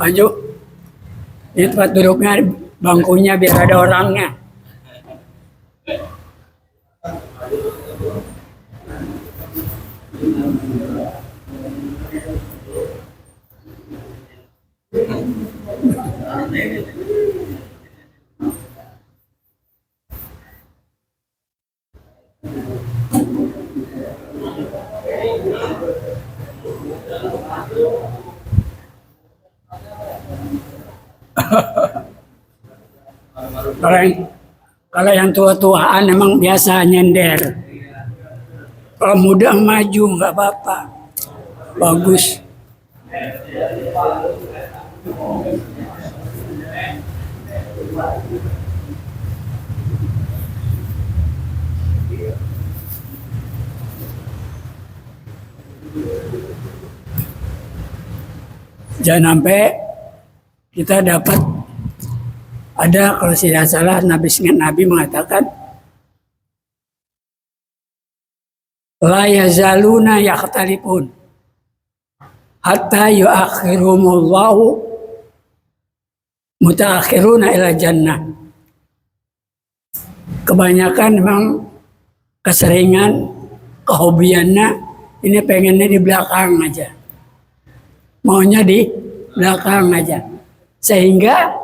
Maju. Ini tempat duduknya, bangkunya biar ada orangnya. Kalau yang tua-tuaan emang biasa nyender. Kalau muda maju nggak apa-apa, bagus. Jangan sampai kita dapat ada, kalau tidak salah Nabi mengatakan la yazaluna yakhtalifun hatta yuakhirumullahu mutaakhiruna ila jannah. Kebanyakan memang keseringan, kehobiannya ini pengennya di belakang aja. Maunya di belakang aja. Sehingga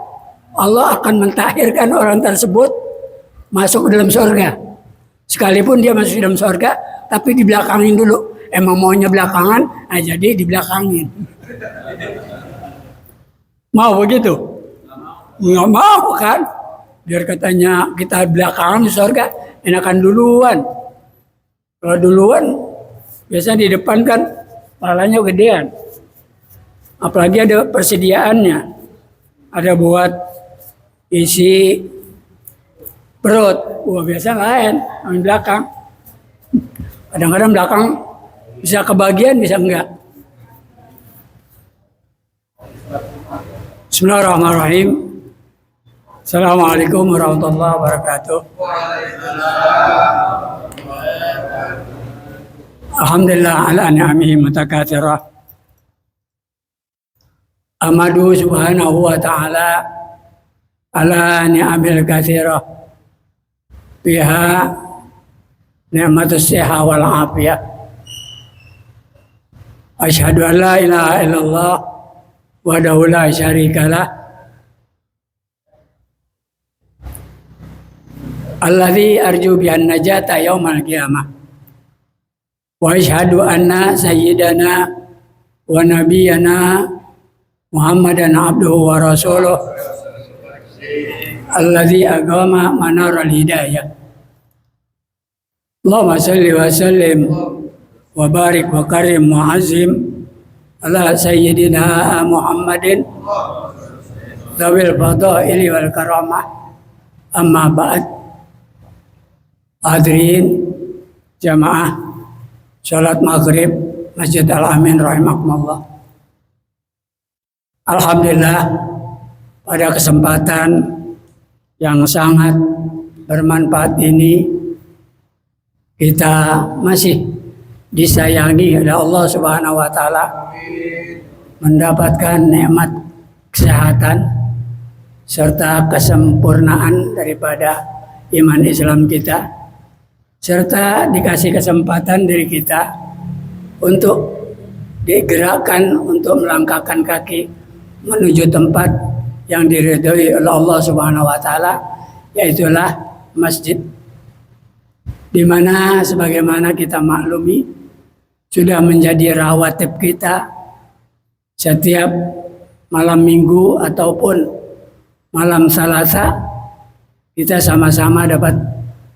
Allah akan mentahirkan orang tersebut masuk ke dalam surga. Sekalipun dia masuk dalam surga, tapi dibelakangin dulu. Emang maunya belakangan, nah jadi dibelakangin. Mau begitu? Nggak mau kan? Biar katanya kita belakangan di surga, enakan duluan. Kalau duluan, biasanya di depan kan palanya gedean. Apalagi ada persediaannya. Ada buat isi perut. Wah, biasa lain, yang belakang. Kadang-kadang belakang bisa kebagian, bisa enggak. Bismillahirrahmanirrahim. Assalamualaikum warahmatullahi wabarakatuh. Alhamdulillah ala ni'amihi mutakatsirah. Ahmadu subhanahu wa ta'ala ala ni'amil katsirah. Biha ni'matus siha wal afiyah. Asyhadu an la ilaha illallah wahdahu la syarikalah. Alladzi arju bihan najata yaumal qiyamah. Wa asyhadu anna sayyidana wa nabiyyana Muhammadan abduhu wa rasuluh alladzi aqama manaral hidayah. Allahumma salli wa sallim wa barik wa karim wa azim ala sayyidina Muhammadin dzawil fadaili wal karamah. Amma ba'd. Hadirin jamaah salat maghrib Masjid Al-Amin rahimakumullah. Alhamdulillah, pada kesempatan yang sangat bermanfaat ini kita masih disayangi oleh Allah Subhanahu wa taala, mendapatkan nikmat kesehatan serta kesempurnaan daripada iman Islam kita, serta dikasih kesempatan dari kita untuk digerakkan untuk melangkahkan kaki menuju tempat yang diridhoi oleh Allah Subhanahu wa taala, yaitulah masjid, di mana sebagaimana kita maklumi sudah menjadi rawatib kita setiap malam Minggu ataupun malam Selasa, kita sama-sama dapat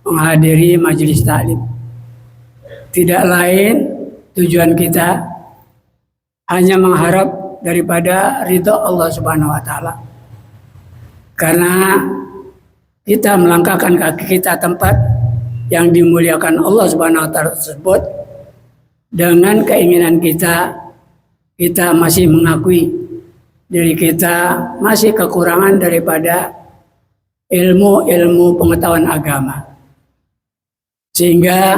menghadiri majelis taklim. Tidak lain tujuan kita hanya mengharap daripada ridha Allah Subhanahu wa taala. Karena kita melangkahkan kaki kita tempat yang dimuliakan Allah Subhanahu wa taala tersebut, dengan keinginan kita masih mengakui diri kita masih kekurangan daripada ilmu pengetahuan agama. Sehingga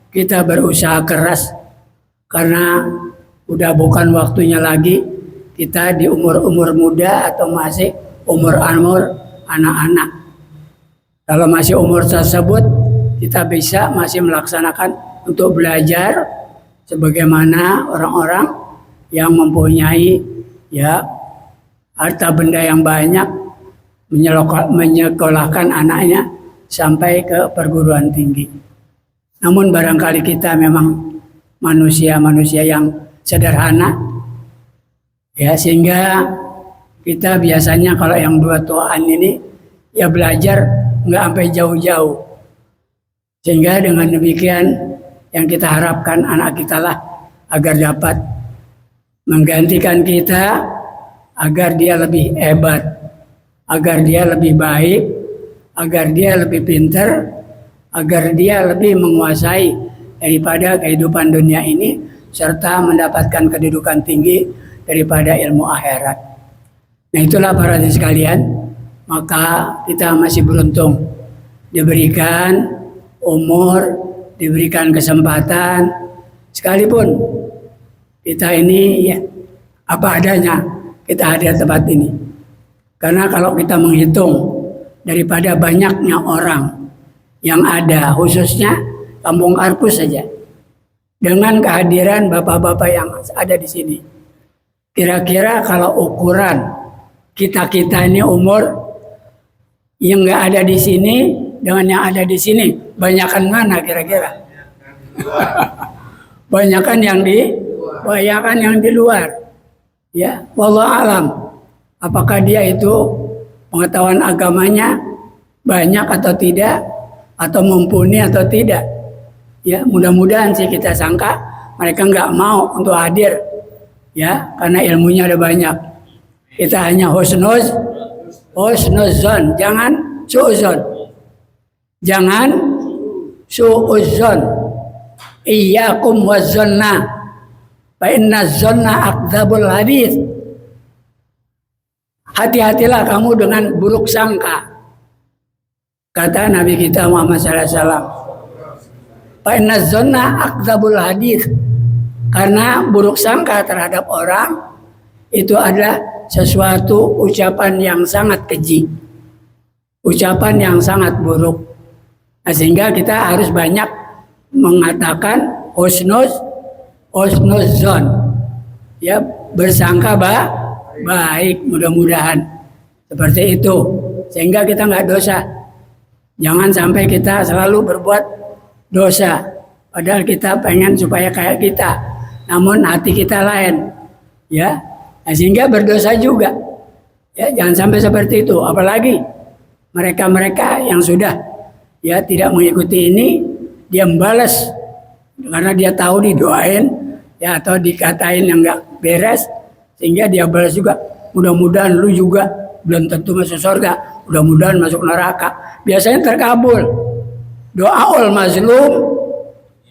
kita berusaha keras, karena udah bukan waktunya lagi kita di umur-umur muda atau masih umur-umur anak-anak. Kalau masih umur tersebut, kita bisa masih melaksanakan untuk belajar sebagaimana orang-orang yang mempunyai ya harta benda yang banyak, menyekolahkan anaknya sampai ke perguruan tinggi. Namun barangkali kita memang manusia-manusia yang sederhana, ya, sehingga kita biasanya kalau yang dua tuaan ini ya belajar nggak sampai jauh-jauh. Sehingga dengan demikian yang kita harapkan anak kita lah agar dapat menggantikan kita, agar dia lebih hebat, agar dia lebih baik, agar dia lebih pintar, agar dia lebih menguasai daripada kehidupan dunia ini, serta mendapatkan kedudukan tinggi daripada ilmu akhirat. Nah itulah para hadirin sekalian, maka kita masih beruntung diberikan umur, diberikan kesempatan, sekalipun kita ini ya apa adanya kita hadir tempat ini. Karena kalau kita menghitung daripada banyaknya orang yang ada, khususnya Kampung Karpus saja, dengan kehadiran bapak-bapak yang ada di sini, kira-kira kalau ukuran kita ini umur yang nggak ada di sini dengan yang ada di sini, banyakan mana kira-kira? banyakan yang di luar. Ya, wallahu alam. Apakah dia itu pengetahuan agamanya banyak atau tidak, atau mumpuni atau tidak? Ya, mudah-mudahan sih kita sangka mereka nggak mau untuk hadir, ya, karena ilmunya ada banyak. Kita hanya husnuzon, jangan suuzon, jangan suuzon. Iyyakum wazzonna, fa inna zonna akdzabul hadits. Hati-hatilah kamu dengan buruk sangka, kata Nabi kita Muhammad SAW. Fa inna zonna akdzabul hadits, karena buruk sangka terhadap orang itu adalah sesuatu ucapan yang sangat keji, ucapan yang sangat buruk. Nah, sehingga kita harus banyak mengatakan husnuzon, ya, bersangka baik, mudah-mudahan seperti itu, sehingga kita nggak dosa. Jangan sampai kita selalu berbuat dosa, padahal kita pengen supaya kayak kita, namun hati kita lain, ya. Nah, sehingga berdosa juga, ya, jangan sampai seperti itu. Apalagi mereka-mereka yang sudah ya tidak mengikuti ini, dia membalas karena dia tahu didoain, ya, atau dikatain yang nggak beres, sehingga dia balas juga. Mudah-mudahan lu juga belum tentu masuk surga, mudah-mudahan masuk neraka. Biasanya terkabul. Doaul mazlum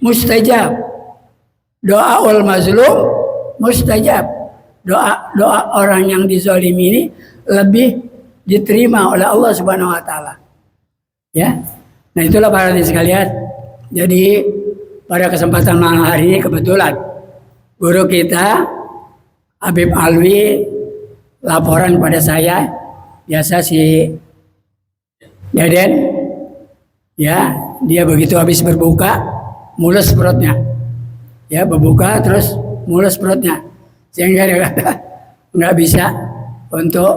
mustajab. Doaul mazlum mustajab. Doa orang yang dizalimi ini lebih diterima oleh Allah Subhanahu wa taala. Ya. Nah, itulah para hadirin sekalian. Jadi pada kesempatan malam hari ini kebetulan guru kita Habib Alwi laporan kepada saya, biasa si Deden, ya, dia begitu habis berbuka mulus perutnya, ya, berbuka terus mulus perutnya, sehingga dia kata nggak bisa untuk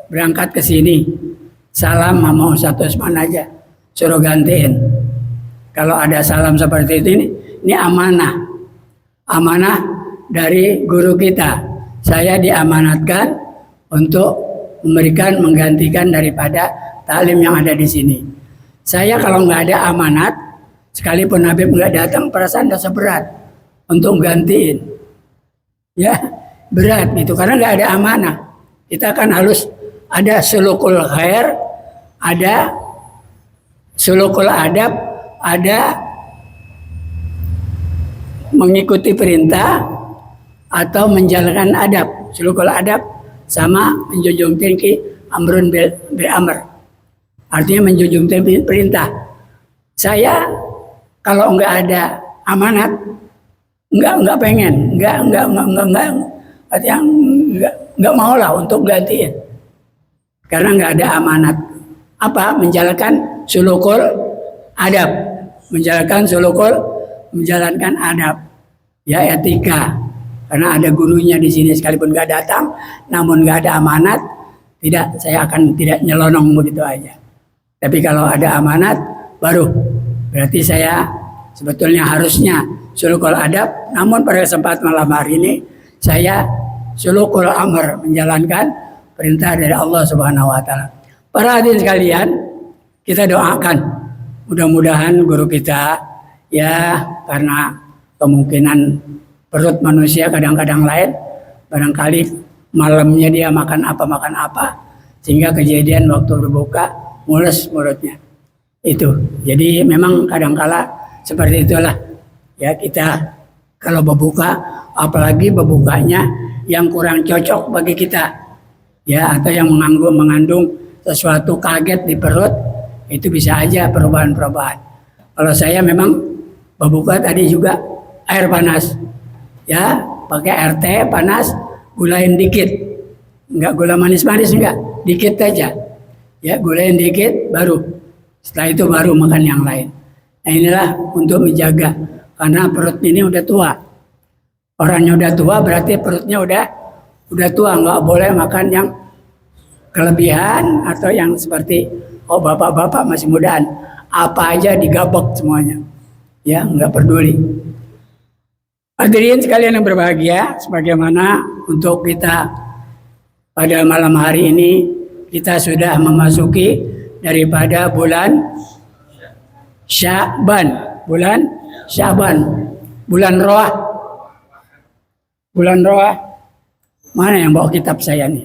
berangkat ke sini. Salam sama Ustadz Usman aja, suruh gantiin. Kalau ada salam seperti itu, ini amanah, amanah dari guru kita. Saya diamanatkan untuk memberikan, menggantikan daripada taklim yang ada di sini. Saya kalau nggak ada amanat, sekalipun Habib nggak datang, perasaan rasa berat untuk gantiin, ya, berat gitu, karena nggak ada amanah. Kita kan harus ada sulukul khair, ada sulukul adab, ada mengikuti perintah atau menjalankan adab. Sulukul adab sama menjunjung tinggi amrun bil amr, artinya menjunjung tinggi perintah. Saya kalau nggak ada amanat, nggak pengen, Ada yang nggak mau lah untuk gantiin karena nggak ada amanat. Apa? Menjalankan sulukul adab, menjalankan adab, ya etika. Karena ada gurunya di sini sekalipun nggak datang, namun nggak ada amanat, saya akan tidak nyelonong begitu aja. Tapi kalau ada amanat, baru berarti saya sebetulnya harusnya sulukul adab, namun pada kesempatan malam hari ini saya sulukul amr, menjalankan perintah dari Allah Subhanahu wa taala. Para hadirin sekalian, kita doakan mudah-mudahan guru kita ya, karena kemungkinan perut manusia kadang-kadang lain, barangkali malamnya dia makan apa sehingga kejadian waktu berbuka mules mulutnya. Itu. Jadi memang kadangkala seperti itulah. Ya, kita kalau berbuka, apalagi berbukanya yang kurang cocok bagi kita, ya, atau yang mengandung sesuatu kaget di perut, itu bisa aja perubahan-perubahan. Kalau saya memang berbuka tadi juga air panas, ya, pakai air teh panas, gulain dikit, enggak gula manis-manis enggak, dikit aja, ya, gulain dikit, baru setelah itu baru makan yang lain. Nah inilah untuk menjaga, karena perut ini udah tua. Orangnya udah tua berarti perutnya udah tua, nggak boleh makan yang kelebihan atau yang seperti bapak-bapak masih mudaan, apa aja digabek semuanya, ya nggak peduli. Hadirin sekalian yang berbahagia, sebagaimana untuk kita pada malam hari ini kita sudah memasuki daripada bulan Sya'ban, bulan Roah. Mana yang bawa kitab saya nih?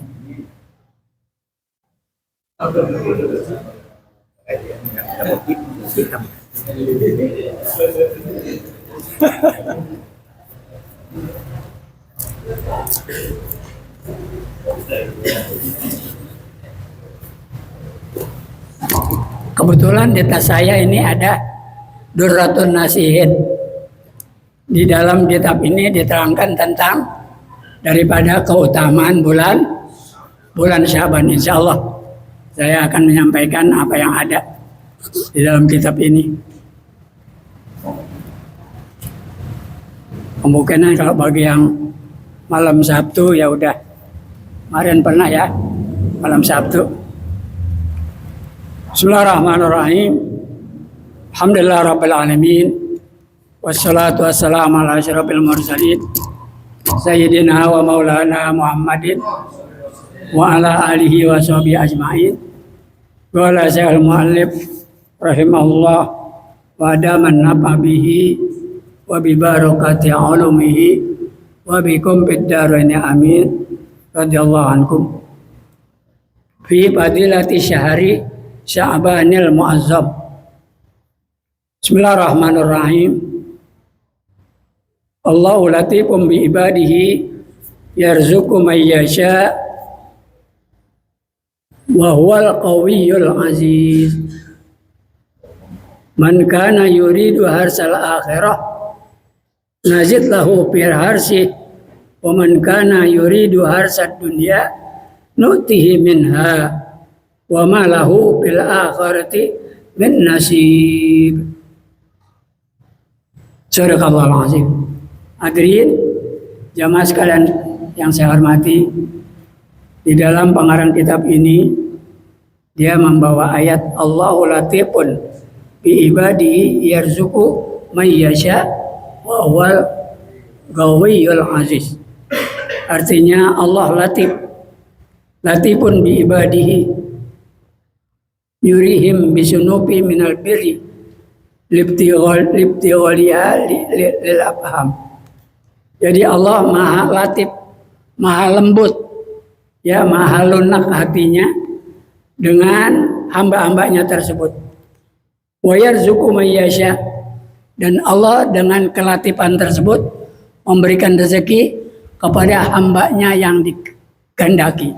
Kebetulan di tas saya ini ada Durratun Nasihin. Di dalam kitab ini diterangkan tentang daripada keutamaan bulan Sya'ban. Insya Allah saya akan menyampaikan apa yang ada di dalam kitab ini. Kemungkinan kalau bagi yang malam Sabtu ya udah, kemarin pernah ya malam Sabtu. Bismillahirrahmanirrahim. Alhamdulillah rabbil alamin. Wassalatu wassalamu ala asyrafil mursalin Sayyidina wa maulana Muhammadin wa ala alihi wa sahbihi ajma'in. Wa ala syaikhul mu'allif rahimahullah wa adaman nafa bihi wa bi barakati ulumihi wa bikum fid dharain amin. Radhiyallahu ankum. Fi fadilati syahri Sya'banil Mu'azzam. Bismillahirrahmanirrahim. Allahu latifum bi ibadihi yarzuqu may yasha wa huwal qawiyyul aziz. Man kana yuridu harsal akhirah nazid lahu fi harsi wa man kana yuridu harsad dunya nu'tihi minha wa ma lahu fil akhirati min nasib. Sadaqallahul azim. Hadirin jamaah sekalian yang saya hormati, di dalam pengarang kitab ini dia membawa ayat Allahu latifun bi ibadihi yarzuqu may yasha wa huwal qawiyyul aziz. Artinya Allah latifun bi ibadihi yurihim bisunubi minal birri libtighaliha lil afham. Jadi Allah maha latif, maha lembut, ya maha lunak hatinya dengan hamba-hambanya tersebut. Wa yarzuqu may yasha, dan Allah dengan kelatifan tersebut memberikan rezeki kepada hambanya yang dikehendaki,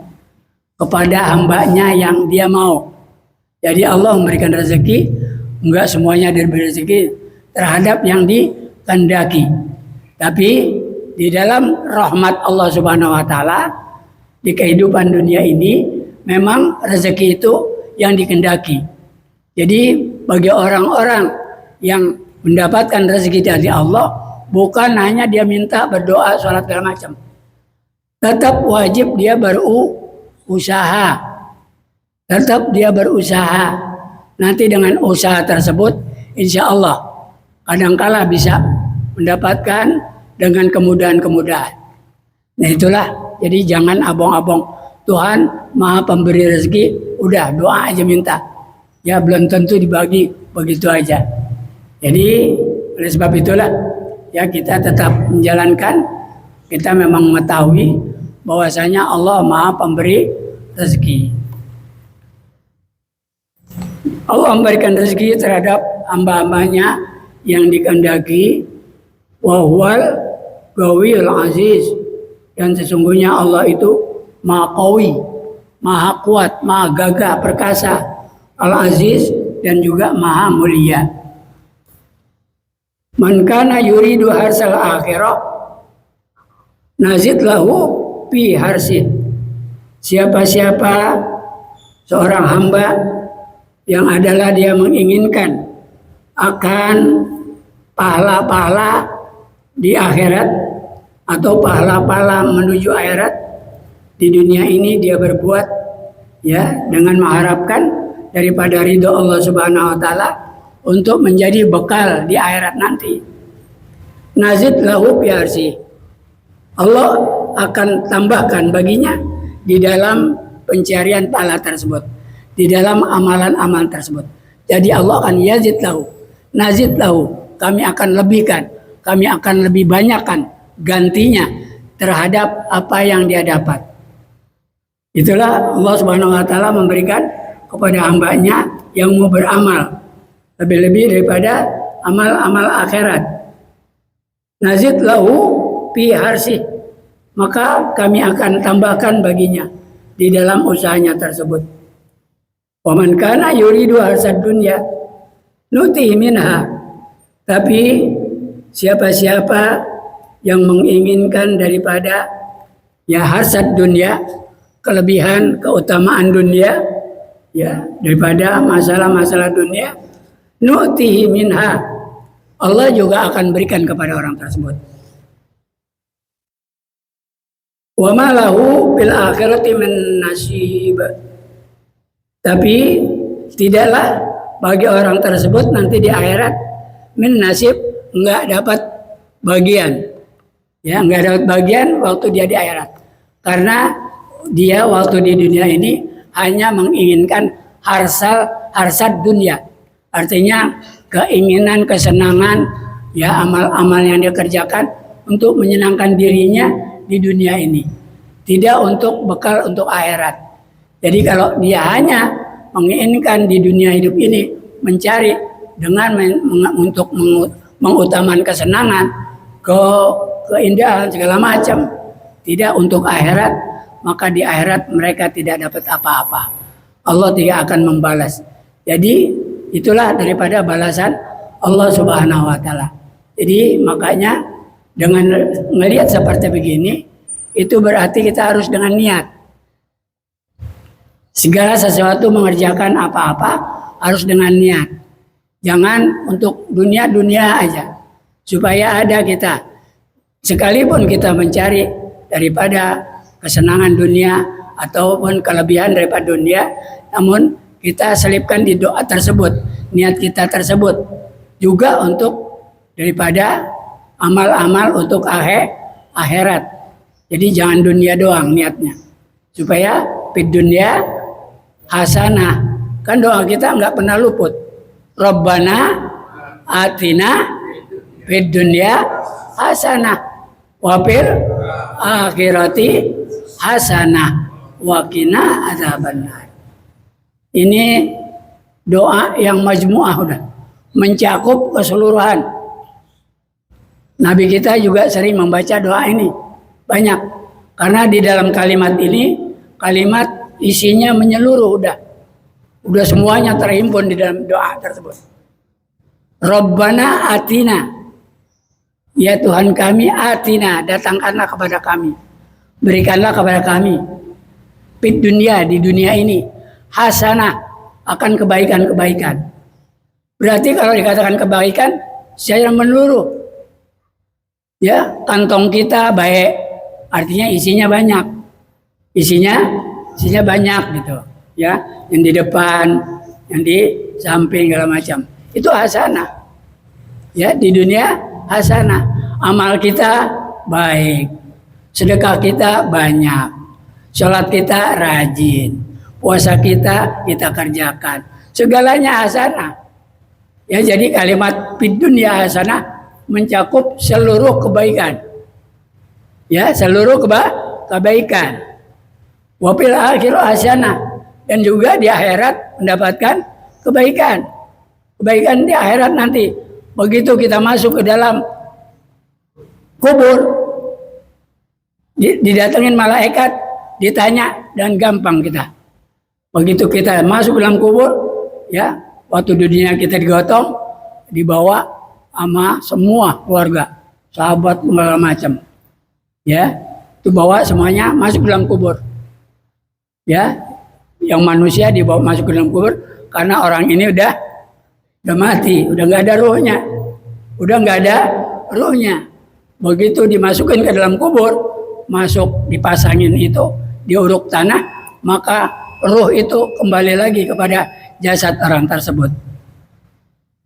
kepada hambanya yang dia mau. Jadi Allah memberikan rezeki, enggak semuanya diberi rezeki terhadap yang dikehendaki. Tapi di dalam rahmat Allah Subhanahu wa taala di kehidupan dunia ini memang rezeki itu yang dikehendaki. Jadi bagi orang-orang yang mendapatkan rezeki dari Allah, bukan hanya dia minta berdoa, sholat segala macam. Tetap wajib dia berusaha. Tetap dia berusaha. Nanti dengan usaha tersebut, insya Allah kadangkala bisa mendapatkan dengan kemudahan-kemudahan. Nah itulah, jadi jangan abong-abong. Tuhan Maha Pemberi rezeki, udah doa aja minta. Ya belum tentu dibagi begitu aja. Jadi oleh sebab itulah ya kita tetap menjalankan, kita memang mengetahui bahwasanya Allah Maha Pemberi rezeki. Allah memberikan rezeki terhadap hamba-hambanya yang dikehendaki. Wa huwal Ghawiyul Aziz, dan sesungguhnya Allah itu Maha Qawi, Maha kuat, Maha gagah perkasa, Al-Aziz, dan juga Maha mulia. Man kana yuridu harsal akhirah nazid lahu fi harsid. Siapa-siapa seorang hamba yang adalah dia menginginkan akan pahala-pahala di akhirat atau pahala-pahala menuju akhirat, di dunia ini dia berbuat ya dengan mengharapkan daripada ridho Allah Subhanahu wa taala untuk menjadi bekal di akhirat nanti. Nazid lahu biarsi. Allah akan tambahkan baginya di dalam pencarian pahala tersebut, di dalam amalan-amalan tersebut. Jadi Allah akan yazid lahu, nazid lahu, kami akan lebihkan, kami akan lebih banyakkan gantinya terhadap apa yang dia dapat. Itulah Allah Subhanahu wa taala memberikan kepada hambanya yang mau beramal lebih-lebih daripada amal-amal akhirat. Nazid lahu fi harsi, maka kami akan tambahkan baginya di dalam usahanya tersebut. Wa man kana yuridu harsad dunya nuti minha, tapi siapa-siapa yang menginginkan daripada ya harsad dunia, kelebihan, keutamaan dunia, ya daripada masalah-masalah dunia, nu'tihi minha, Allah juga akan berikan kepada orang tersebut. Wa ma lahu bil akhirati min nasib, tapi tidaklah bagi orang tersebut nanti di akhirat min nasib, enggak dapat bagian. Ya, enggak dapat bagian waktu dia di akhirat. Karena dia waktu di dunia ini hanya menginginkan harsad dunia. Artinya keinginan, kesenangan, ya amal-amal yang dia kerjakan untuk menyenangkan dirinya di dunia ini. Tidak untuk bekal untuk akhirat. Jadi kalau dia hanya menginginkan di dunia hidup ini mencari dengan untuk mengutamakan kesenangan, keindahan segala macam, tidak untuk akhirat, maka di akhirat mereka tidak dapat apa-apa. Allah tidak akan membalas. Jadi itulah daripada balasan Allah Subhanahu wa taala. Jadi makanya dengan melihat seperti begini, itu berarti kita harus dengan niat. Segala sesuatu mengerjakan apa-apa harus dengan niat. Jangan untuk dunia-dunia aja. Supaya ada kita. Sekalipun kita mencari daripada kesenangan dunia ataupun kelebihan daripada dunia, namun kita selipkan di doa tersebut, niat kita tersebut juga untuk daripada amal-amal untuk akhirat. Jadi jangan dunia doang niatnya, supaya fid dunya hasanah. Kan doa kita nggak pernah luput. Rabbana atina fid dunya hasanah wa fil akhirati hasanah wa qina adzabannar. Ini doa yang majmu'ah, udah mencakup keseluruhan. Nabi kita juga sering membaca doa ini banyak, karena di dalam kalimat ini, kalimat isinya menyeluruh, udah semuanya terhimpun di dalam doa tersebut. Rabbana atina, Ya Tuhan kami, atina, datangkanlah kepada kami, berikanlah kepada kami di dunia ini hasanah, akan kebaikan-kebaikan. Berarti kalau dikatakan kebaikan secara menyeluruh, ya kantong kita baik, artinya isinya banyak, isinya banyak gitu, ya yang di depan, yang di samping segala macam, itu hasanah. Ya di dunia hasanah, amal kita baik, sedekah kita banyak, sholat kita rajin, puasa kita kerjakan, segalanya hasanah. Ya jadi kalimat fid dunya hasanah mencakup seluruh kebaikan. Ya seluruh kebaikan. Wa fil akhirah hasanah, dan juga di akhirat mendapatkan kebaikan. Kebaikan di akhirat nanti. Begitu kita masuk ke dalam kubur, didatengin malaikat, ditanya, dan gampang kita. Begitu kita masuk dalam kubur, ya waktu dunia kita digotong, dibawa sama semua keluarga, sahabat segala macam, ya itu bawa semuanya masuk dalam kubur. Ya, yang manusia dibawa masuk ke dalam kubur karena orang ini udah mati, udah nggak ada ruhnya, Begitu dimasukin ke dalam kubur, masuk dipasangin itu, diuruk tanah, maka ruh itu kembali lagi kepada jasad orang tersebut.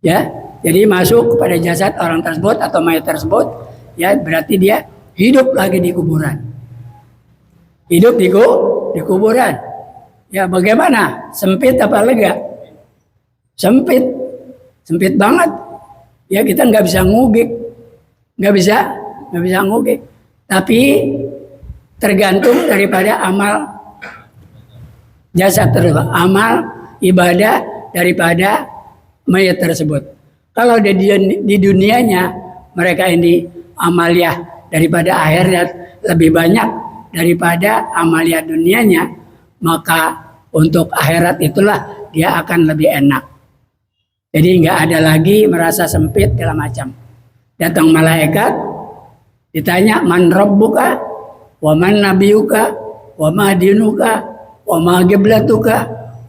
Ya, jadi masuk kepada jasad orang tersebut atau mayat tersebut, ya berarti dia hidup lagi di kuburan. Hidup di kuburan. Ya bagaimana? Sempit apa lega? Sempit banget. Ya kita nggak bisa ngugik, nggak bisa ngugik. Tapi tergantung daripada amal jasad tersebut, amal ibadah daripada mayat tersebut. Kalau di dunianya mereka ini amaliah daripada akhirat lebih banyak daripada amaliah dunianya, maka untuk akhirat itulah dia akan lebih enak. Jadi nggak ada lagi merasa sempit segala macam. Datang malaikat, ditanya man rabbuka, wa man nabiyuka, wa ma dinuka, wa ma qiblatuka,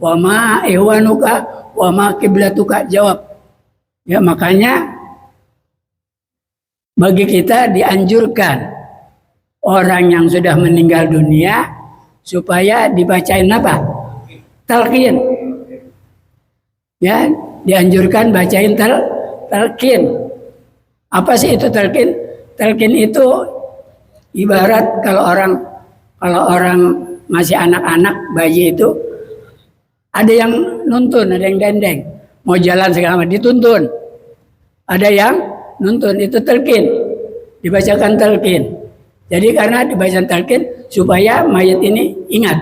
wa ma ihwanuka, wa ma qiblatuka. Jawab. Ya makanya bagi kita dianjurkan orang yang sudah meninggal dunia supaya dibacain apa? Talqin. Ya, dianjurkan bacain talqin. Apa sih itu talqin? Talqin itu ibarat kalau orang masih anak-anak, bayi itu ada yang nuntun, ada yang dendeng, mau jalan segala macam dituntun. Ada yang nuntun, itu talqin, dibacakan talqin. Jadi karena dibacakan talqin supaya mayat ini ingat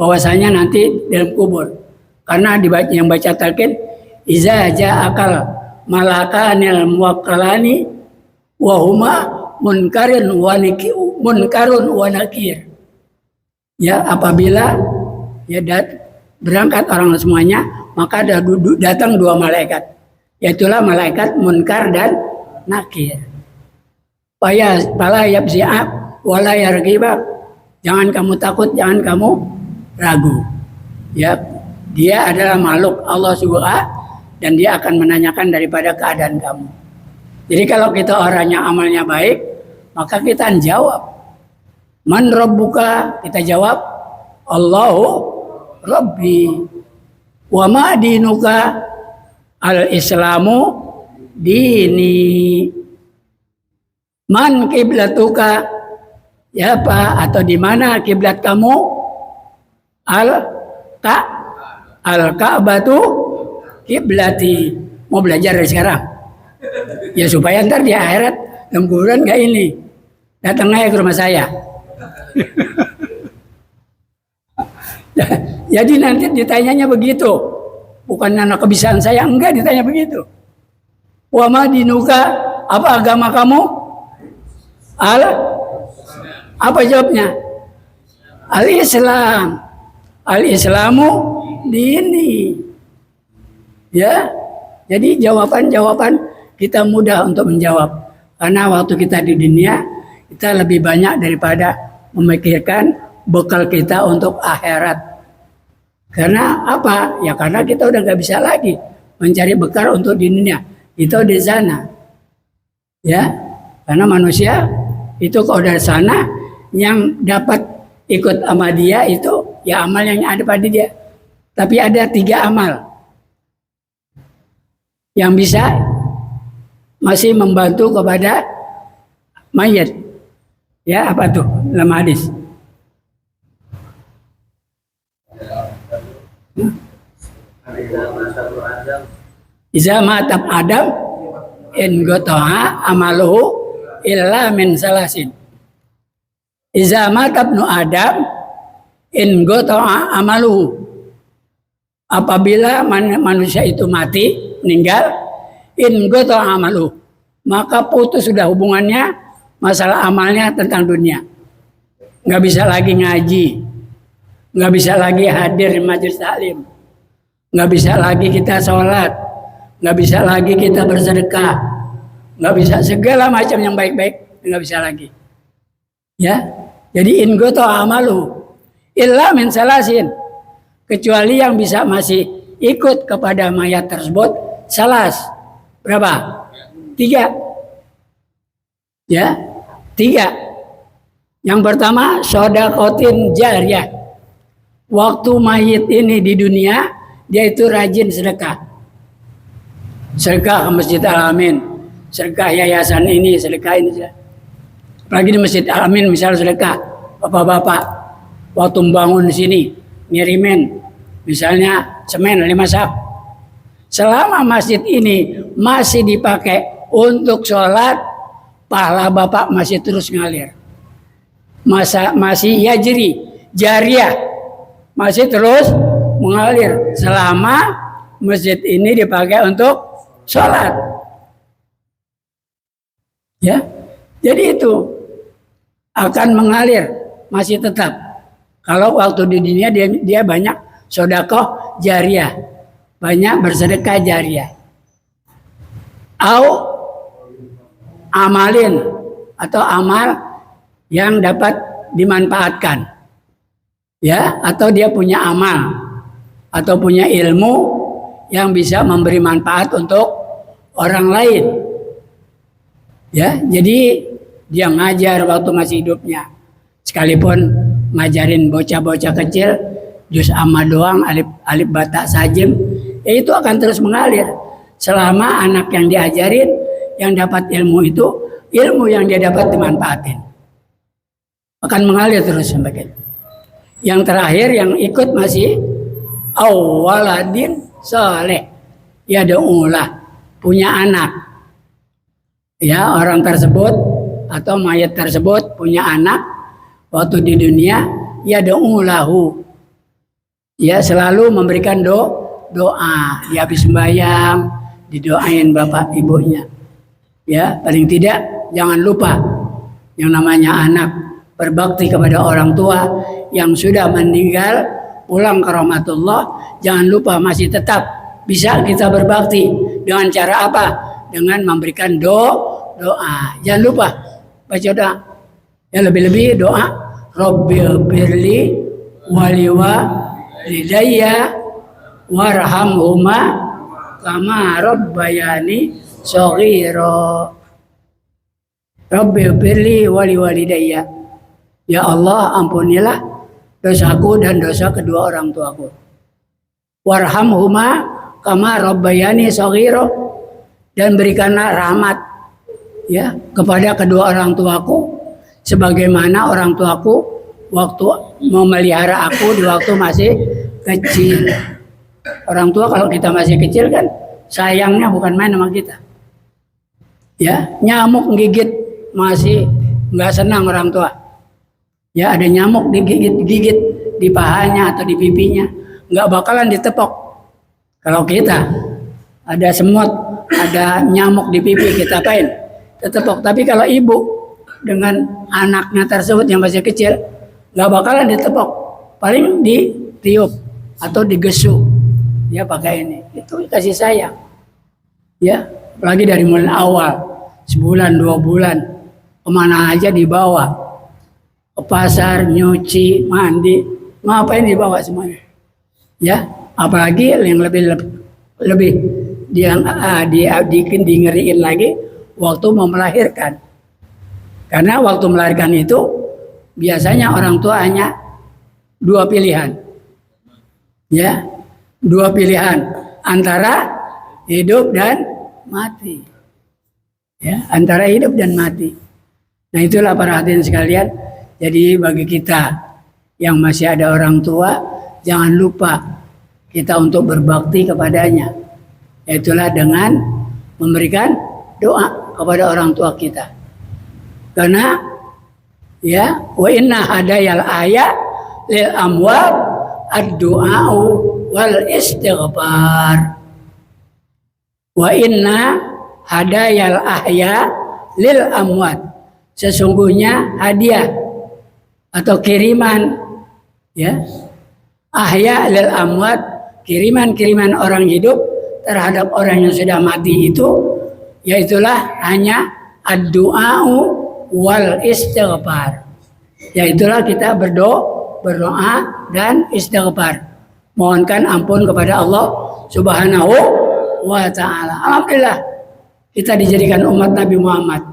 bahwasanya nanti dalam kubur. Karena yang baca talqin, iza ja'akal malakanil muwakkalani wa huma munkarun wa nakir. Ya apabila ya berangkat orang semuanya, maka datang dua malaikat, yaitulah malaikat munkar dan nakir. Pala yabzi'ab wala yargibab. Jangan kamu takut, jangan kamu ragu. Ya, dia adalah makhluk Allah Subhanahu, dan dia akan menanyakan daripada keadaan kamu. Jadi kalau kita orangnya amalnya baik, maka kita jawab. Man rabbuka? Kita jawab Allahu Rabbi. Wa ma dinuka? Al-Islamu dini. Man kiblatuka? Ya Pak, atau di mana kiblat kamu? Al-Ka'batu kiblati. Mau belajar dari sekarang? Ya supaya ntar di akhirat lemburan gak ini. Datang aja ke rumah saya. Jadi nanti ditanyanya begitu. Bukan anak kebiasaan saya, enggak ditanya begitu. Wa ma dinuka? Apa agama kamu? Apa jawabnya? Al-Islam. Al-Islamu dini. Ya. Jadi jawaban-jawaban kita mudah untuk menjawab. Karena waktu kita di dunia, kita lebih banyak daripada memikirkan bekal kita untuk akhirat. Karena apa? Ya karena kita udah nggak bisa lagi mencari bekal untuk di dunia. Itu di sana. Ya, karena manusia itu kalau dari sana yang dapat ikut sama dia itu ya amal yang ada pada dia. Tapi ada 3 amal yang bisa masih membantu kepada mayat. Ya, apa tuh dalam hadis? Iza matab Adam in gotoha amaluhu illa min salasin. Iza matab nu Adam in gotoha amaluhu. Apabila manusia itu mati, meninggal, in gotoha amaluhu, maka putus sudah hubungannya masalah amalnya tentang dunia. Nggak bisa lagi ngaji, nggak bisa lagi hadir di majelis taklim, nggak bisa lagi kita sholat, nggak bisa lagi kita bersedekah, nggak bisa segala macam yang baik-baik, nggak bisa lagi. Ya, jadi in goto amalu illa min salasin, kecuali yang bisa masih ikut kepada mayat tersebut salas. Berapa? 3. Ya, 3. Yang pertama sodakotin jariyah. Waktu mayit ini di dunia, dia itu rajin sedekah. Sedekah ke Masjid Al-Amin, sedekah yayasan ini, sedekah ini. Apalagi di Masjid Al-Amin misalnya sedekah, bapak-bapak waktu membangun di sini, ngirimin misalnya semen 5 sak. Selama masjid ini masih dipakai untuk sholat, pahala bapak masih terus ngalir. Masih jariyah, masih terus mengalir selama masjid ini dipakai untuk sholat. Ya, jadi itu akan mengalir masih tetap. Kalau waktu di dunia dia banyak sodakoh jariyah, banyak bersedekah jariyah. Au amalin atau amal yang dapat dimanfaatkan. Ya, atau dia punya amal atau punya ilmu yang bisa memberi manfaat untuk orang lain. Ya, jadi dia ngajar waktu masih hidupnya. Sekalipun ngajarin bocah-bocah kecil juz amma doang, alif bata sajim, ya itu akan terus mengalir selama anak yang diajarin, yang dapat ilmu itu, ilmu yang dia dapat dimanfaatin, akan mengalir terus sampai gitu. Yang terakhir yang ikut masih awaladin soleh, ya do'ulah, punya anak, ya orang tersebut atau mayat tersebut punya anak waktu di dunia, ya do'ulahu, ya selalu memberikan doa, dia habis sembahyang didoain bapak ibunya. Ya, paling tidak jangan lupa yang namanya anak berbakti kepada orang tua yang sudah meninggal pulang ke rahmatullah, jangan lupa masih tetap bisa kita berbakti dengan cara apa? Dengan memberikan doa. Jangan lupa baca doa. Yang lebih-lebih doa Rabbil birli waliwalidayya warhamhuma kama rabbayani shaghira. Rabbi firli wali walidayya, ya Allah ampunilah dosaku dan dosa kedua orang tuaku. Warhamhuma kama rabbayani shaghira, dan berikanlah rahmat ya kepada kedua orang tuaku sebagaimana orang tuaku waktu memelihara aku di waktu masih kecil. Orang tua kalau kita masih kecil kan sayangnya bukan main sama kita. Ya, nyamuk gigit masih nggak senang orang tua. Ya, ada nyamuk digigit di pahanya atau di pipinya, nggak bakalan ditepok. Kalau kita ada semut, ada nyamuk di pipi, kita apain? Ditepok. Tapi kalau ibu dengan anaknya tersebut yang masih kecil, nggak bakalan ditepok, paling ditiup atau digesuk. Ya pakai ini, itu kasih sayang. Ya, apalagi dari mulai awal sebulan 2 bulan, kemana aja dibawa, ke pasar, nyuci, mandi, ngapain dibawa semuanya, ya. Apalagi yang lebih ngeriin lagi waktu mau melahirkan, karena waktu melahirkan itu biasanya orang tua hanya 2 pilihan, ya, 2 pilihan antara hidup dan mati, ya, antara hidup dan mati. Nah itulah para hadirin sekalian. Jadi bagi kita yang masih ada orang tua, jangan lupa kita untuk berbakti kepadanya. Yaitulah dengan memberikan doa kepada orang tua kita. Karena ya, wa inna hadayal ayat lil amwat ad-du'a'u wal istighfar. Wa inna hadayal ahya lil amwat. Sesungguhnya hadiah atau kiriman, ya, ahya lil amwat, kiriman orang hidup terhadap orang yang sudah mati itu, yaitulah hanya ad-du'a'u wal istighfar. Yaitulah kita berdoa dan istighfar, mohonkan ampun kepada Allah Subhanahu wa ta'ala. Alhamdulillah kita dijadikan umat Nabi Muhammad.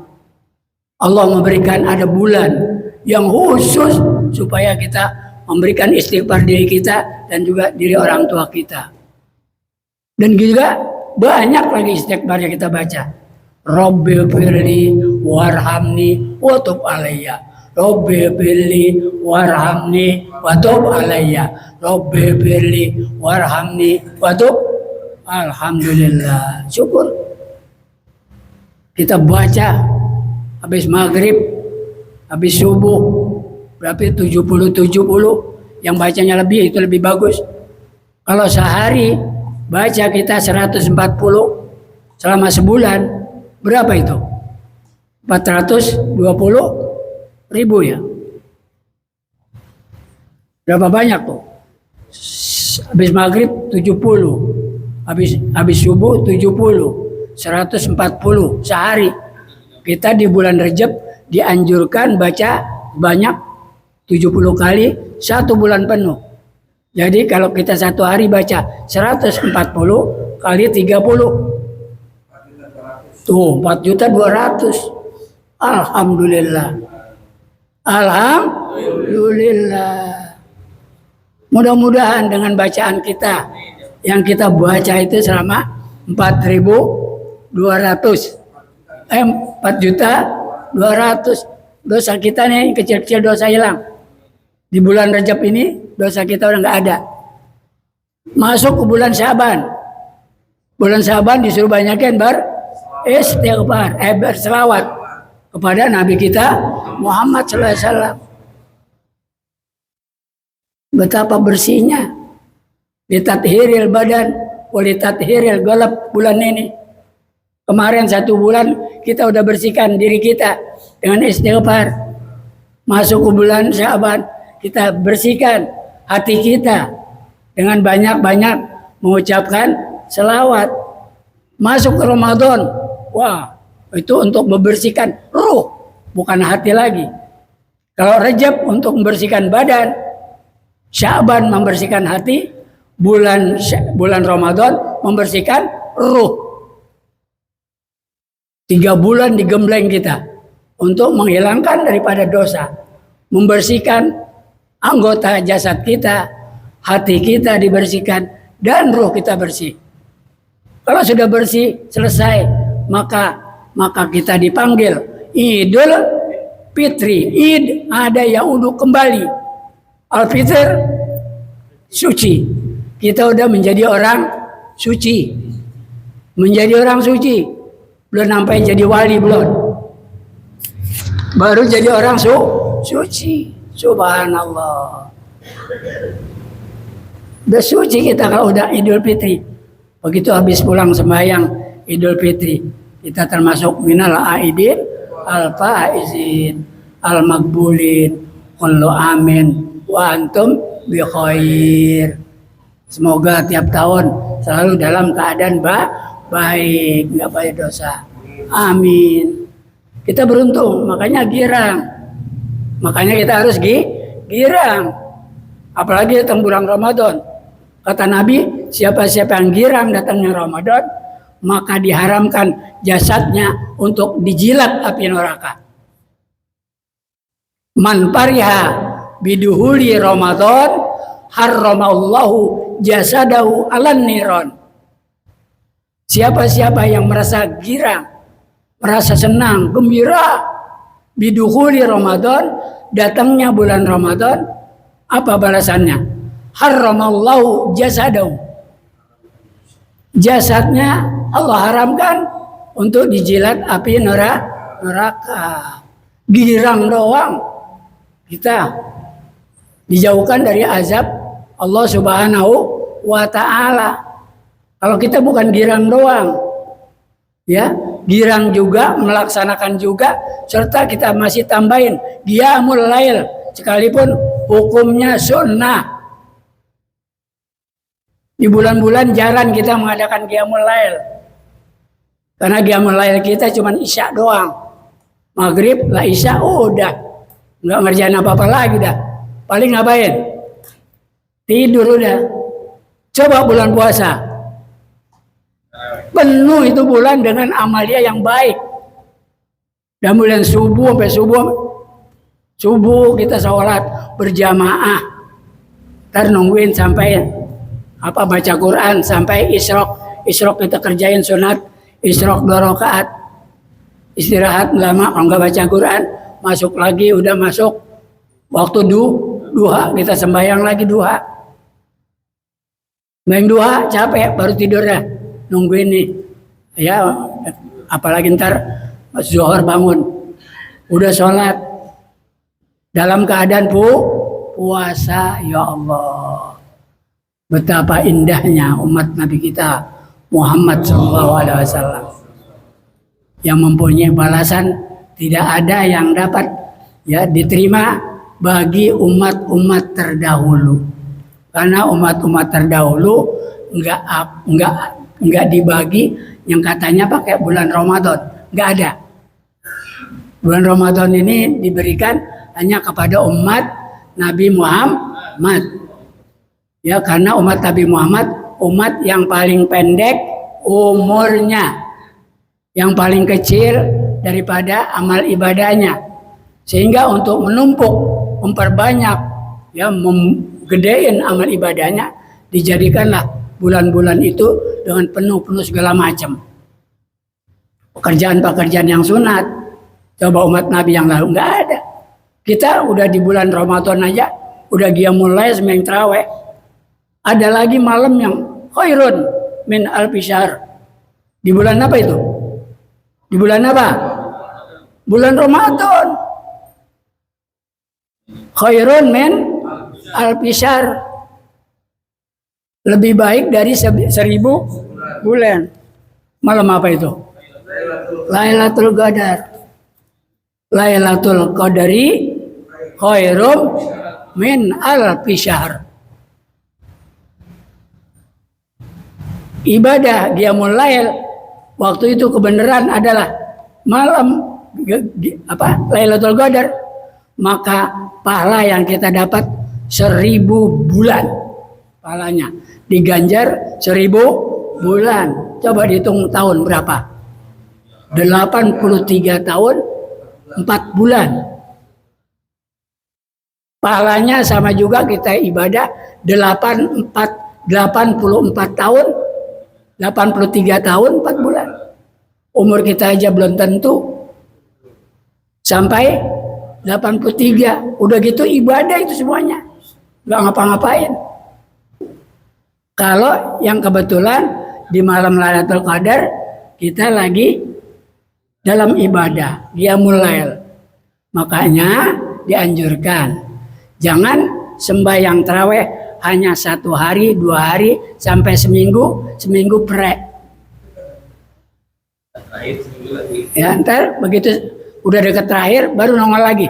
Allah memberikan ada bulan yang khusus supaya kita memberikan istighfar diri kita dan juga diri orang tua kita. Dan juga banyak lagi istighfar yang kita baca. Rabbi firli warhamni wa tub alayya. Rabbi firli warhamni wa tub alayya. Rabbi firli warhamni wa tub. Alhamdulillah. Syukur. Kita baca habis maghrib, habis subuh, berarti 70. Yang bacanya lebih itu lebih bagus. Kalau sehari baca kita 140 selama sebulan, berapa itu? 420.000 ya. Berapa banyak tuh? Habis maghrib 70, habis subuh 70, 140 sehari. Kita di bulan Rajab dianjurkan baca banyak 70 kali 1 bulan penuh. Jadi kalau kita satu hari baca 140 kali 30, tuh 4.200.000. Alhamdulillah. Alhamdulillah. Mudah-mudahan dengan bacaan kita yang kita baca itu selama 4.200, dosa kita nih kecil-kecil dosa hilang. Di bulan Rajab ini dosa kita udah nggak ada. Masuk ke bulan Syaban. Bulan Syaban disuruh banyakin beristighfar, berselawat kepada Nabi kita Muhammad SAW. Betapa bersihnya litathiril badan walitathiril qalb bulan ini. Kemarin 1 bulan kita udah bersihkan diri kita dengan istighfar. Masuk ke bulan Syaban kita bersihkan hati kita dengan banyak-banyak mengucapkan selawat. Masuk ke Ramadan, wah itu untuk membersihkan ruh, bukan hati lagi. Kalau Rajab untuk membersihkan badan, Syaban membersihkan hati, bulan Ramadan membersihkan ruh. 3 bulan digembleng kita untuk menghilangkan daripada dosa, membersihkan anggota jasad kita, hati kita dibersihkan, dan ruh kita bersih. Kalau sudah bersih, selesai, maka kita dipanggil Idul Fitri. Id ada yang untuk kembali. Al-Fitr suci. Kita udah menjadi orang suci. Menjadi orang suci. Belum sampai jadi wali belum. Baru jadi orang suci. Subhanallah. Udah suci kita kalau udah Idul Fitri. Begitu habis pulang sembahyang Idul Fitri, kita termasuk minal aidin al-faizin al-magbulin. Kullu amin wa antum bi khair. Semoga tiap tahun selalu dalam keadaan baik, nggak banyak dosa. Amin. Kita beruntung, makanya girang. Makanya kita harus girang. Apalagi datang bulan Ramadan. Kata Nabi, siapa-siapa yang girang datangnya Ramadan, maka diharamkan jasadnya untuk dijilat api neraka. Man pariha biduhuli Ramadan, harramallahu jasadahu alan niron. Siapa-siapa yang merasa girang, merasa senang, gembira biduhuli Ramadan, datangnya bulan Ramadan, apa balasannya? Harramallahu jasadahu. Jasadnya Allah haramkan untuk dijilat api neraka. Girang doang kita dijauhkan dari azab Allah Subhanahu wa ta'ala. Kalau kita bukan girang doang, ya, girang juga, melaksanakan juga, serta kita masih tambahin qiyamul lail, sekalipun hukumnya sunnah. Di bulan-bulan jarang kita mengadakan qiyamul lail, karena qiyamul lail kita cuma isya doang, maghrib lah isya, udah nggak ngerjain apa-apa lagi dah. Paling ngapain? Tidur udah. Coba bulan puasa, penuh itu bulan dengan amalia yang baik. Dan bulan subuh sampai subuh kita sholat berjamaah. Ntar nungguin sampai baca Quran sampai isyrok kita kerjain sunat isyrok 2 rakaat. Istirahat lama, kalau nggak baca Quran, masuk lagi, udah masuk waktu duha, kita sembahyang lagi duha. Sembahyang duha capek, baru tidur dah. Nungguin nih, ya, apalagi ntar zuhur bangun, udah sholat, dalam keadaan puasa. Ya Allah, betapa indahnya umat Nabi kita Muhammad SAW yang mempunyai balasan tidak ada yang dapat, ya, diterima bagi umat-umat terdahulu. Karena umat-umat terdahulu enggak dibagi yang katanya pakai bulan Ramadan, enggak ada. Bulan Ramadan ini diberikan hanya kepada umat Nabi Muhammad. Ya, karena umat Nabi Muhammad umat yang paling pendek umurnya, yang paling kecil daripada amal ibadahnya. Sehingga untuk menumpuk, memperbanyak, ya, gedein amal ibadahnya, dijadikanlah bulan-bulan itu dengan penuh segala macam pekerjaan-pekerjaan yang sunat. Coba umat Nabi yang lalu nggak ada. Kita udah di bulan Ramadan aja udah qiyamul lail, sembahyang tarawih. Ada lagi malam yang khairun min alfi syahr. Di bulan apa itu? Di bulan apa? Bulan Ramadan. Khairun min alfi syahr. Lebih baik dari 1000 bulan. Malam apa itu? Lailatul Qadar. Lailatul Qadari khairum min alfi syahr. Ibadah qiyamul lail waktu itu kebenaran adalah malam Lailatul Qadar, maka pahala yang kita dapat 1000 bulan. Pahalanya diganjar 1000 bulan. Coba dihitung tahun berapa? 83 tahun 4 bulan. Pahalanya sama juga kita ibadah 84 tahun 83 tahun 4 bulan. Umur kita aja belum tentu sampai 83. Udah gitu ibadah itu semuanya, nggak ngapa-ngapain. Kalau yang kebetulan di malam Lailatul Qadar kita lagi dalam ibadah qiyamul lail, makanya dianjurkan jangan sembahyang tarawih hanya 1 hari, 2 hari, sampai seminggu prek. Ya, ntar begitu udah dekat terakhir baru nongol lagi.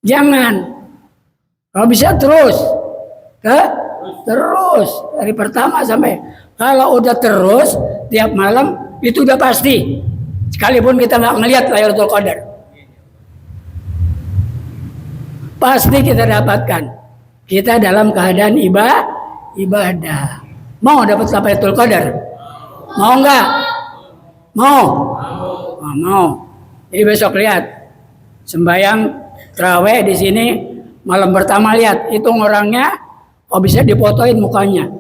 Jangan. Kalau bisa terus dari pertama sampai, kalau udah terus tiap malam itu udah pasti Sekalipun kita nggak ngelihat Lailatul Qadar, pasti kita dapatkan. Kita dalam keadaan ibadah. Mau dapat Lailatul Qadar? Mau nggak? Mau? Mau. Jadi besok lihat sembahyang terawih di sini malam pertama, lihat hitung orangnya, kok bisa difotoin mukanya,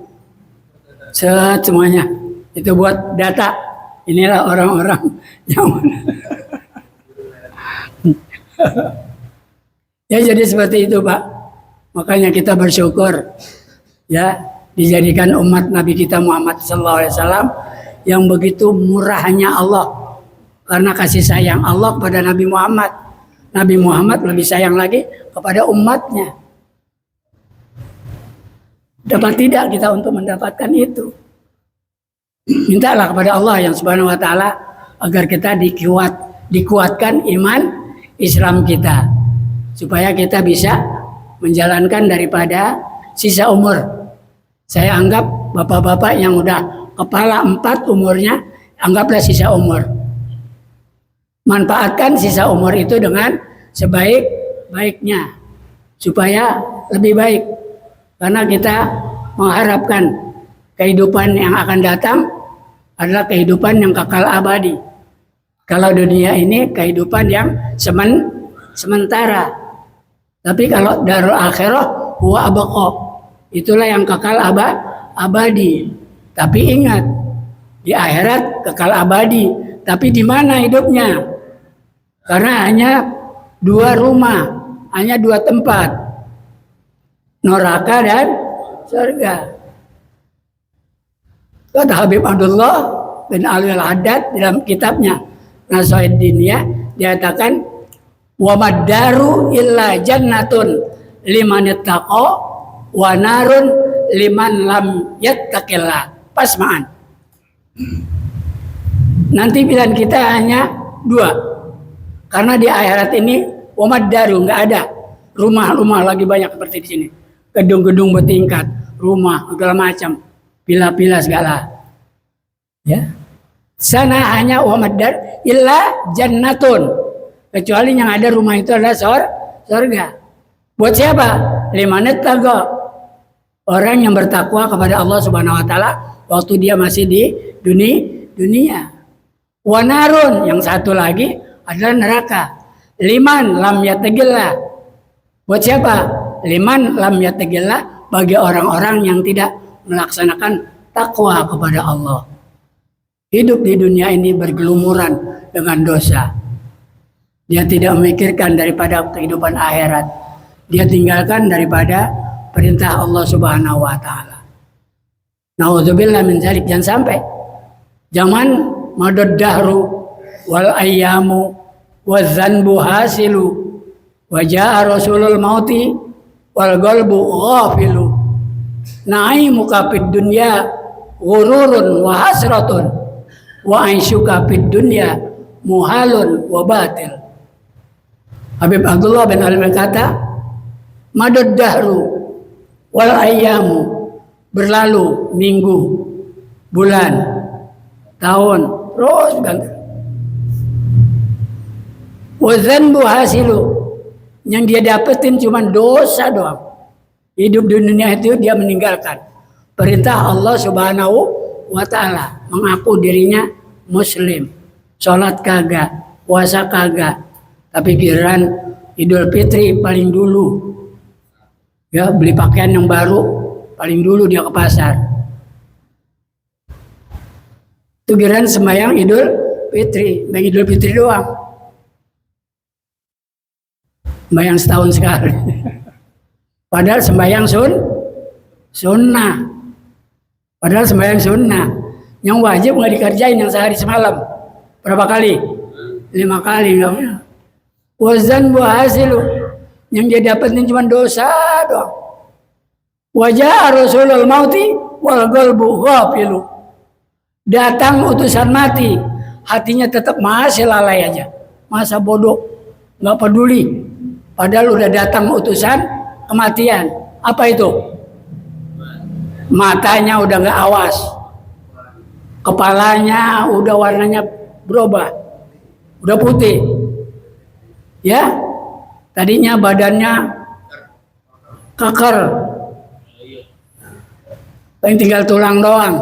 semuanya itu buat data. Inilah orang-orang yang ya, jadi seperti itu Pak. Makanya kita bersyukur ya dijadikan umat Nabi kita Muhammad SAW yang begitu murahnya Allah, karena kasih sayang Allah kepada Nabi Muhammad. Nabi Muhammad lebih sayang lagi kepada umatnya. Dapat tidak kita untuk mendapatkan itu? Mintalah kepada Allah yang Subhanahu wa Ta'ala agar kita dikuatkan iman Islam kita, supaya kita bisa menjalankan daripada sisa umur. Saya anggap bapak-bapak yang udah kepala 4 umurnya, anggaplah sisa umur. Manfaatkan sisa umur itu dengan sebaik-baiknya, supaya lebih baik. Karena kita mengharapkan kehidupan yang akan datang adalah kehidupan yang kekal abadi. Kalau dunia ini kehidupan yang sementara. Tapi kalau darul akhirah huwa abqa, itulah yang kekal abadi. Tapi ingat, di akhirat kekal abadi. Tapi di mana hidupnya? Karena hanya 2 rumah, hanya 2 tempat, neraka dan surga. Kata Habib Abdullah bin Ali Al-Haddad dalam kitabnya Nasa'iddin ya, diatakan wa maddaru illa jannatun liman yattaqa wa narun liman lam yattaqillah. Pasmaan. Nanti pilihan kita hanya 2. Karena di akhirat ini wa maddaru enggak ada. Rumah-rumah lagi banyak seperti di sini. Gedung-gedung bertingkat, rumah segala macam, pila-pila segala. Ya. Sana hanya wa maddar illa jannatun. Kecuali yang ada rumah itu adalah surga. Buat siapa? Limanat taqa. Orang yang bertakwa kepada Allah Subhanahu wa Ta'ala waktu dia masih di dunia. Wa narun, yang satu lagi adalah neraka. Liman lam yattaqillah. Buat siapa? Liman lam yattaqillah, bagi orang-orang yang tidak melaksanakan takwa kepada Allah. Hidup di dunia ini bergelumuran dengan dosa. Dia tidak memikirkan daripada kehidupan akhirat. Dia tinggalkan daripada perintah Allah Subhanahu wa Ta'ala. Nauzubillah min dzalik. Jangan sampai zaman madad dahru wal ayyamu wazanbu hasilu wa jaa rasulul mauti wal qalbu ghafilu na'imuka fid dunya ghururun wa hasratun wa aishuka fid dunya muhalun wa batil. Habib Abdullah bin Ali berkata, madad dahru wal ayyamu, berlalu minggu, bulan, tahun, terus ganti. Wazanbu hasilu, yang dia dapetin cuma dosa doang. Hidup di dunia itu dia meninggalkan perintah Allah Subhanahu wa Ta'ala, mengaku dirinya muslim, sholat kagak, puasa kagak, tapi giliran Idul Fitri paling dulu, ya beli pakaian yang baru paling dulu dia ke pasar. Itu giliran sembahyang Idul Fitri, bagi Idul Fitri doang, sembahyang setahun sekali. Padahal sembahyang sunnah. Padahal sembahyang sunnah. Yang wajib nggak dikerjain yang sehari semalam. Berapa kali? 5 kali. Wazan buhasilu, yang dia dapetin cuma dosa doang. Wajah Rasulul mauti wal qalbu ghafilu. Datang utusan mati, hatinya tetap masih lalai aja. Masa bodoh, nggak peduli. Padahal udah datang utusan kematian. Apa itu? Matanya udah nggak awas, kepalanya udah warnanya berubah, udah putih. Ya, tadinya badannya keker, paling tinggal tulang doang.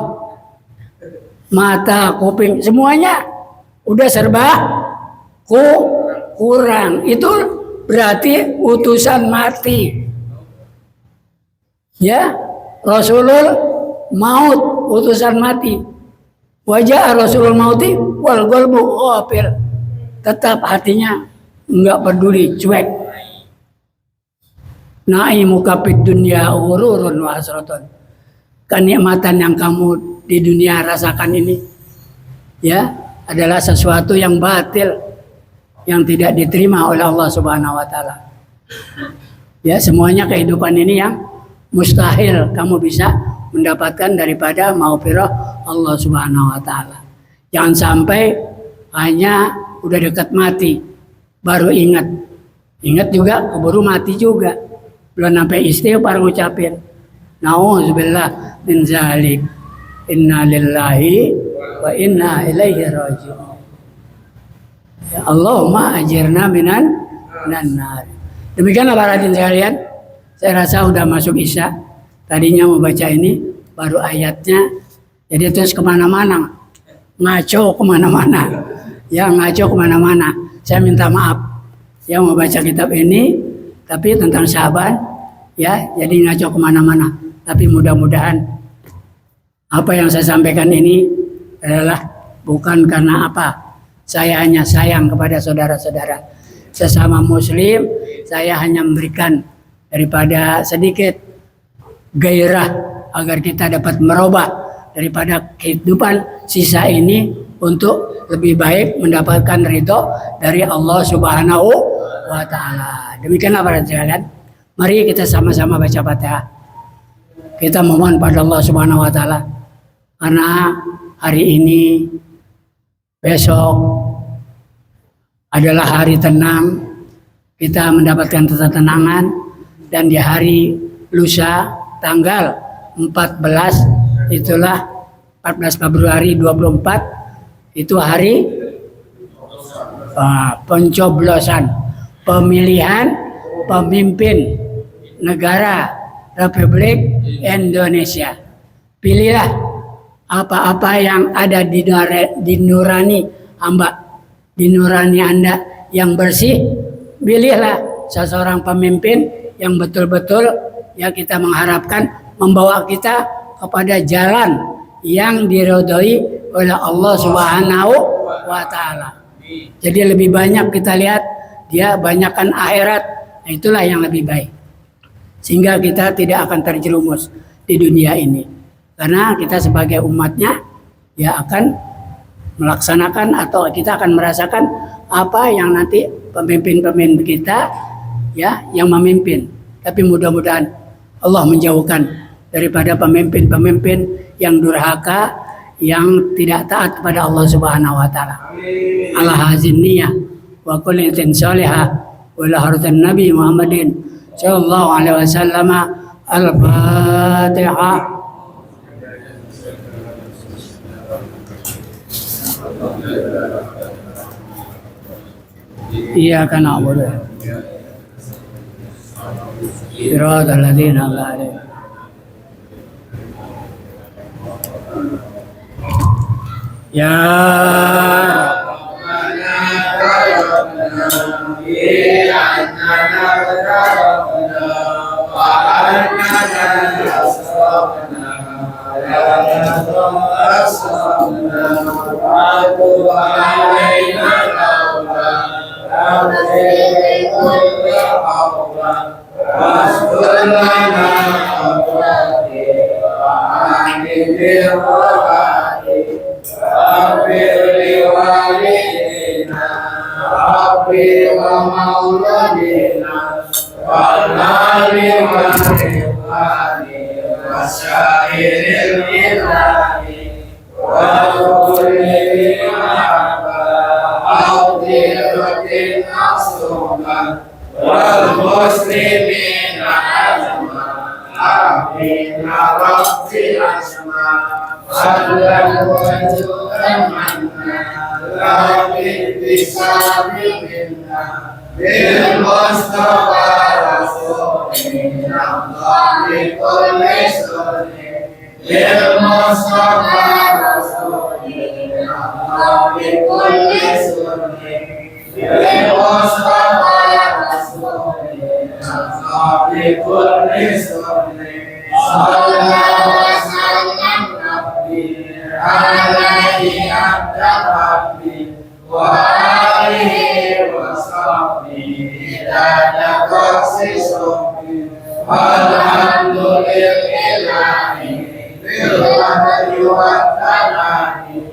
Mata, kuping, semuanya udah serba kurang. Itu berarti utusan mati. Ya, Rasulul maut, utusan mati. Wajah Rasulul mauti wal qalbu ghafil. Tetap hatinya enggak peduli, cuek. Na'imuka fid dunya ghururun wa hasratun. Kenikmatan yang kamu di dunia rasakan ini ya adalah sesuatu yang batil, yang tidak diterima oleh Allah Subhanahu wa taala. Ya, semuanya kehidupan ini yang mustahil kamu bisa mendapatkan daripada maghfirah Allah Subhanahu wa taala. Jangan sampai hanya udah dekat mati baru ingat. Ingat juga keburu mati juga. Belum sampai istighfar ngucapin. Nauzubillah min zalik. Inna lillahi wa inna ilaihi raji'un. Ya Allahumma ajirna minan nar. Demikianlah para hadirin sekalian. Saya rasa udah masuk Isya. Tadinya mau baca ini, baru ayatnya. Jadi terus kemana-mana. Ngaco kemana-mana. Ya ngaco kemana-mana. Saya minta maaf. Yang mau baca kitab ini, tapi tentang Syaban. Ya, jadi ngaco kemana-mana. Tapi mudah-mudahan apa yang saya sampaikan ini adalah bukan karena apa. Saya hanya sayang kepada saudara-saudara. Sesama muslim, saya hanya memberikan daripada sedikit gairah agar kita dapat merubah daripada kehidupan sisa ini untuk lebih baik mendapatkan ridho dari Allah Subhanahu wa taala. Demikianlah para sekalian. Mari kita sama-sama baca Fatihah. Kita memohon pada Allah Subhanahu wa taala karena hari ini besok adalah hari tenang, kita mendapatkan ketenangan, dan di hari lusa tanggal 14 itulah 14 Februari 24 itu hari pencoblosan pemilihan pemimpin negara Republik Indonesia. Pilihlah apa-apa yang ada di nurani hamba, di nurani Anda yang bersih. Pilihlah seseorang pemimpin yang betul-betul ya kita mengharapkan membawa kita kepada jalan yang diridhoi oleh Allah Subhanahu wa taala. Jadi lebih banyak kita lihat dia banyakkan akhirat. Nah, itulah yang lebih baik. Sehingga kita tidak akan terjerumus di dunia ini. Karena kita sebagai umatnya ya akan melaksanakan atau kita akan merasakan apa yang nanti pemimpin-pemimpin kita ya yang memimpin. Tapi mudah-mudahan Allah menjauhkan daripada pemimpin-pemimpin yang durhaka, yang tidak taat kepada Allah Subhanahu wa taala. Ala hazin niyah wa kulli salihah wa la haratan Nabi Muhammadin sallallahu alaihi wasallam. Al-Fatihah. Iyyaka na'budu siratal ladzina an'amta 'alaihim ya والمسلمين أجمعين آمين يا رب الأسماء Alam wajudkan mana Rabbi bisa bimbingna Bil Mustafa Rasulina Rabbi kulli sunni Bil Mustafa Rasulina Rabbi kulli sunni Bil Mustafa Rasulina Rabbi kulli sunni Sallallahu alaihi abda rabbi wa alihi wa sahbihi la taqsi subhi alhamdulillahi bil hamdi wa tanani